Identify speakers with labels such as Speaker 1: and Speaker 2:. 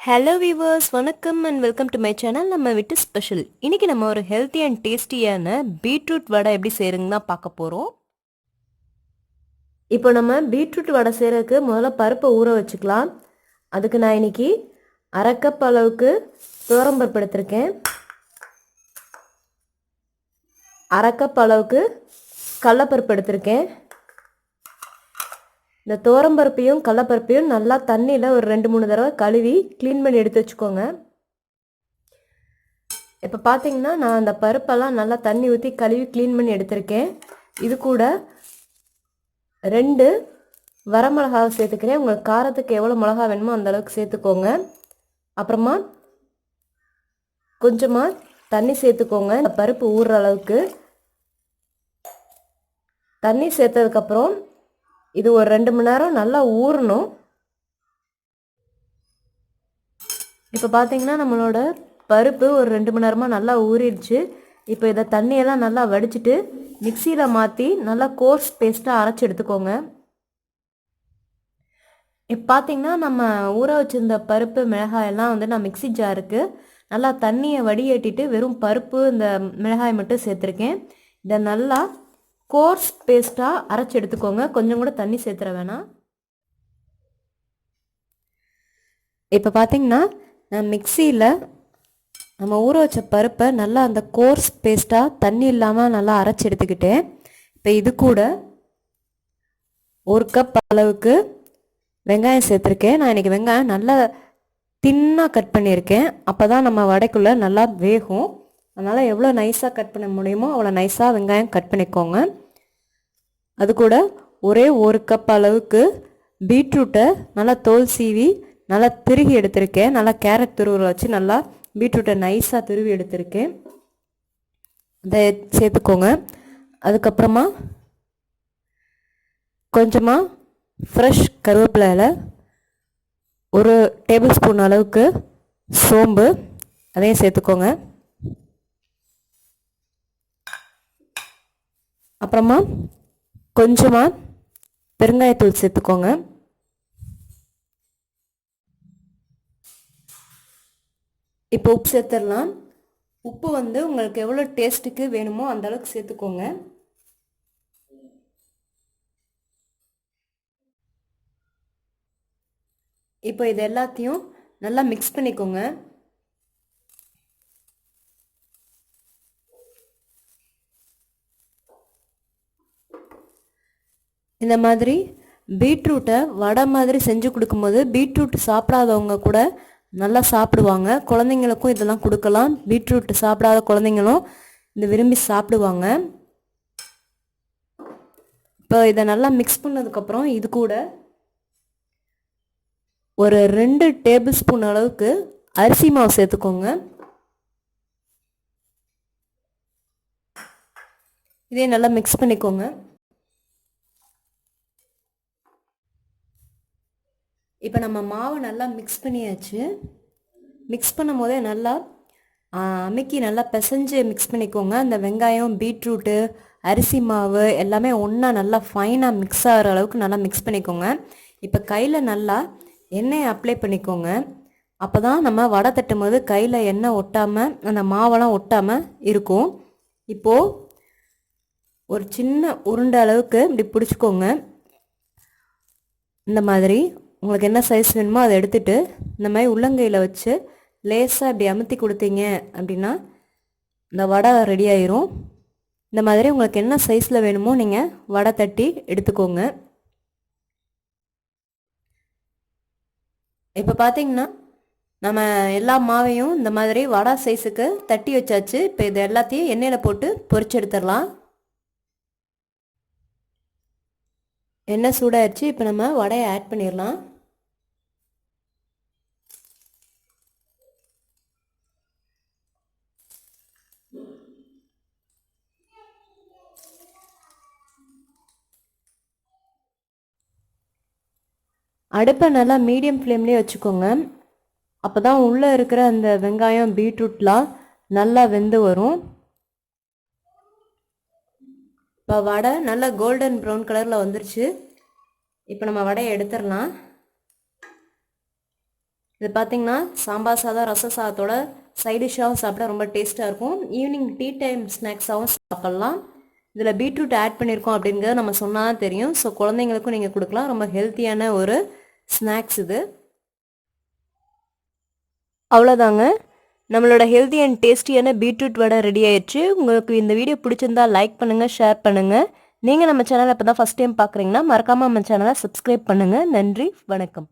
Speaker 1: Hello viewers, வணக்கம் and welcome to my channel. நம்ம வீட்டு ஸ்பெஷல். இன்னைக்கு நம்ம ஒரு ஹெல்த்தி அண்ட் டேஸ்டியான பீட்ரூட் வடை எப்படி செய்யறதுன்னு தான் பார்க்க போகிறோம். இப்போ நம்ம பீட்ரூட் வடை செய்கிறதுக்கு முதல்ல பருப்பை ஊற வச்சுக்கலாம். அதுக்கு நான் இன்னைக்கு 1/2 கப் அளவுக்கு துவரம்பருப்பு எடுத்திருக்கேன். 1/2 கப் அளவுக்கு கடலைப்பருப்பு எடுத்திருக்கேன். இந்த துவரம்பருப்பையும் கடலைப்பருப்பையும் நல்லா தண்ணியில் ஒரு 2-3 தடவை கழுவி க்ளீன் பண்ணி எடுத்து வச்சுக்கோங்க. இப்போ பார்த்தீங்கன்னா நான் அந்த பருப்பெல்லாம் நல்லா தண்ணி ஊற்றி கழுவி க்ளீன் பண்ணி எடுத்திருக்கேன். இது கூட 2 வரமிளகாவை சேர்த்துக்கிறேன். உங்களுக்கு காரத்துக்கு எவ்வளோ மிளகா வேணுமோ அந்த அளவுக்கு சேர்த்துக்கோங்க. அப்புறமா கொஞ்சமாக தண்ணி சேர்த்துக்கோங்க. இந்த பருப்பு ஊறுற அளவுக்கு தண்ணி சேர்த்ததுக்கப்புறம் இது ஒரு 2 மணி நேரம் நல்லா ஊறணும். இப்போ பார்த்தீங்கன்னா நம்மளோட பருப்பு ஒரு 2 மணி நேரமாக நல்லா ஊறிடுச்சு. இப்போ இதை தண்ணியெல்லாம் நல்லா வடிச்சிட்டு மிக்சியில் மாற்றி நல்லா கோர்ஸ் பேஸ்ட்டாக அரைச்சி எடுத்துக்கோங்க. இப்போ பார்த்தீங்கன்னா நம்ம ஊற வச்சுருந்த பருப்பு மிளகாயெல்லாம் நான் மிக்சி ஜாருக்கு நல்லா தண்ணியை வடிகட்டிட்டு வெறும் பருப்பு இந்த மிளகாய் மட்டும் சேர்த்துருக்கேன். இதை நல்லா கோர்ஸ் பேஸ்ட்டாக அரைச்சி எடுத்துக்கோங்க. கொஞ்சம் கூட தண்ணி சேர்த்துற வேணாம். இப்போ பார்த்தீங்கன்னா நான் மிக்சியில் நம்ம ஊற வச்ச பருப்பை நல்லா அந்த கோர்ஸ் பேஸ்ட்டாக தண்ணி இல்லாமல் நல்லா அரைச்சி எடுத்துக்கிட்டேன். இப்போ இது கூட 1 கப் அளவுக்கு வெங்காயம் சேர்த்துருக்கேன். நான் இன்றைக்கி வெங்காயம் நல்லா தின்னாக கட் பண்ணியிருக்கேன். அப்போ தான் நம்ம வடைக்குள்ளே நல்லா வேகும். அதனால் எவ்வளோ நைஸாக கட் பண்ண முடியுமோ அவ்வளோ நைஸாக வெங்காயம் கட் பண்ணிக்கோங்க. அது கூட ஒரே 1 கப் அளவுக்கு பீட்ரூட்டை நல்லா தோல் சீவி நல்லா திருகி எடுத்திருக்கேன். நல்லா கேரட் துருவலை வச்சு நல்லா பீட்ரூட்டை நைஸாக துருவி எடுத்திருக்கேன். அதை சேர்த்துக்கோங்க. அதுக்கப்புறமா கொஞ்சமாக ஃப்ரெஷ் கருவேப்பிலை, 1 டேபிள் ஸ்பூன் அளவுக்கு சோம்பு அதையும் சேர்த்துக்கோங்க. அப்புறமா கொஞ்சமாக பெருங்காயத்தூள் சேர்த்துக்கோங்க. இப்போ உப்பு சேர்த்துடலாம். உப்பு உங்களுக்கு எவ்வளோ டேஸ்ட்டுக்கு வேணுமோ அந்த அளவுக்கு சேர்த்துக்கோங்க. இப்போ இது எல்லாத்தையும் நல்லா மிக்ஸ் பண்ணிக்கோங்க. இந்த மாதிரி பீட்ரூட்டை வடை மாதிரி செஞ்சு கொடுக்கும்போது பீட்ரூட் சாப்பிடாதவங்க கூட நல்லா சாப்பிடுவாங்க. குழந்தைங்களுக்கும் இதெல்லாம் கொடுக்கலாம். பீட்ரூட் சாப்பிடாத குழந்தைங்களும் இந்த விரும்பி சாப்பிடுவாங்க. இப்போ இதை நல்லா மிக்ஸ் பண்ணதுக்கப்புறம் இது கூட ஒரு 2 டேபிள் ஸ்பூன் அளவுக்கு அரிசி மாவு சேர்த்துக்கோங்க. இதே நல்லா மிக்ஸ் பண்ணிக்கோங்க. இப்போ நம்ம மாவை நல்லா மிக்ஸ் பண்ணியாச்சு. மிக்ஸ் பண்ணும் போதே நல்லா அமுக்கி நல்லா பிசைஞ்சு மிக்ஸ் பண்ணிக்கோங்க. அந்த வெங்காயம், பீட்ரூட்டு, அரிசி மாவு எல்லாமே ஒன்றா நல்லா ஃபைனாக மிக்ஸ் ஆகிற அளவுக்கு நல்லா மிக்ஸ் பண்ணிக்கோங்க. இப்போ கையில் நல்லா எண்ணெயை அப்ளை பண்ணிக்கோங்க. அப்போ தான் நம்ம வடை தட்டும் போது கையில் எண்ணெய் ஒட்டாமல் அந்த மாவெல்லாம் ஒட்டாமல் இருக்கும். இப்போது ஒரு சின்ன உருண்டை அளவுக்கு இப்படி பிடிச்சிக்கோங்க. இந்த மாதிரி உங்களுக்கு என்ன சைஸ் வேணுமோ அதை எடுத்துகிட்டு இந்த மாதிரி உள்ளங்கையில் வச்சு லேசாக இப்படி அமுத்தி கொடுத்தீங்க அப்படின்னா இந்த வடை ரெடி ஆயிரும். இந்த மாதிரி உங்களுக்கு என்ன சைஸில் வேணுமோ நீங்கள் வடை தட்டி எடுத்துக்கோங்க. இப்போ பார்த்தீங்கன்னா நம்ம எல்லா மாவையும் இந்த மாதிரி வடை சைஸுக்கு தட்டி வச்சாச்சு. இப்போ இது எல்லாத்தையும் எண்ணெயில் போட்டு பொரிச்சு எடுத்துடலாம். எண்ணெய் சூடாகிடுச்சு. இப்போ நம்ம வடையை ஆட் பண்ணிடலாம். அடுப்பை நல்லா மீடியம் ஃப்ளேம்லேயே வச்சுக்கோங்க. அப்போ தான் உள்ளே இருக்கிற அந்த வெங்காயம், பீட்ரூட்லாம் நல்லா வெந்து வரும். இப்போ வடை நல்லா கோல்டன் ப்ரௌன் கலரில் வந்துருச்சு. இப்போ நம்ம வடையை எடுத்துடலாம். இது பார்த்தீங்கன்னா சாம்பார் சாதம் ரச சாதத்தோட சைட் டிஷ்ஷாகவும் சாப்பிட ரொம்ப டேஸ்ட்டாக இருக்கும். ஈவினிங் டீ டைம் ஸ்நாக்ஸாகவும் சாப்பிட்லாம். இதில் பீட்ரூட் ஆட் பண்ணியிருக்கோம் அப்படிங்கிறத நம்ம சொன்னால் தான் தெரியும். ஸோ குழந்தைங்களுக்கும் நீங்கள் கொடுக்கலாம். ரொம்ப ஹெல்த்தியான ஒரு ஸ்நாக்ஸ் இது. அவ்வளோதாங்க, நம்மளோட ஹெல்த்தி அண்ட் டேஸ்டியான பீட்ரூட் வடை ரெடி ஆயிடுச்சு. உங்களுக்கு இந்த வீடியோ பிடிச்சிருந்தா லைக் பண்ணுங்கள், ஷேர் பண்ணுங்கள். நீங்கள் நம்ம சேனலை இப்போ தான் ஃபஸ்ட் டைம் பார்க்குறீங்கன்னா மறக்காமல் நம்ம சேனலை சப்ஸ்கிரைப் பண்ணுங்கள். நன்றி, வணக்கம்.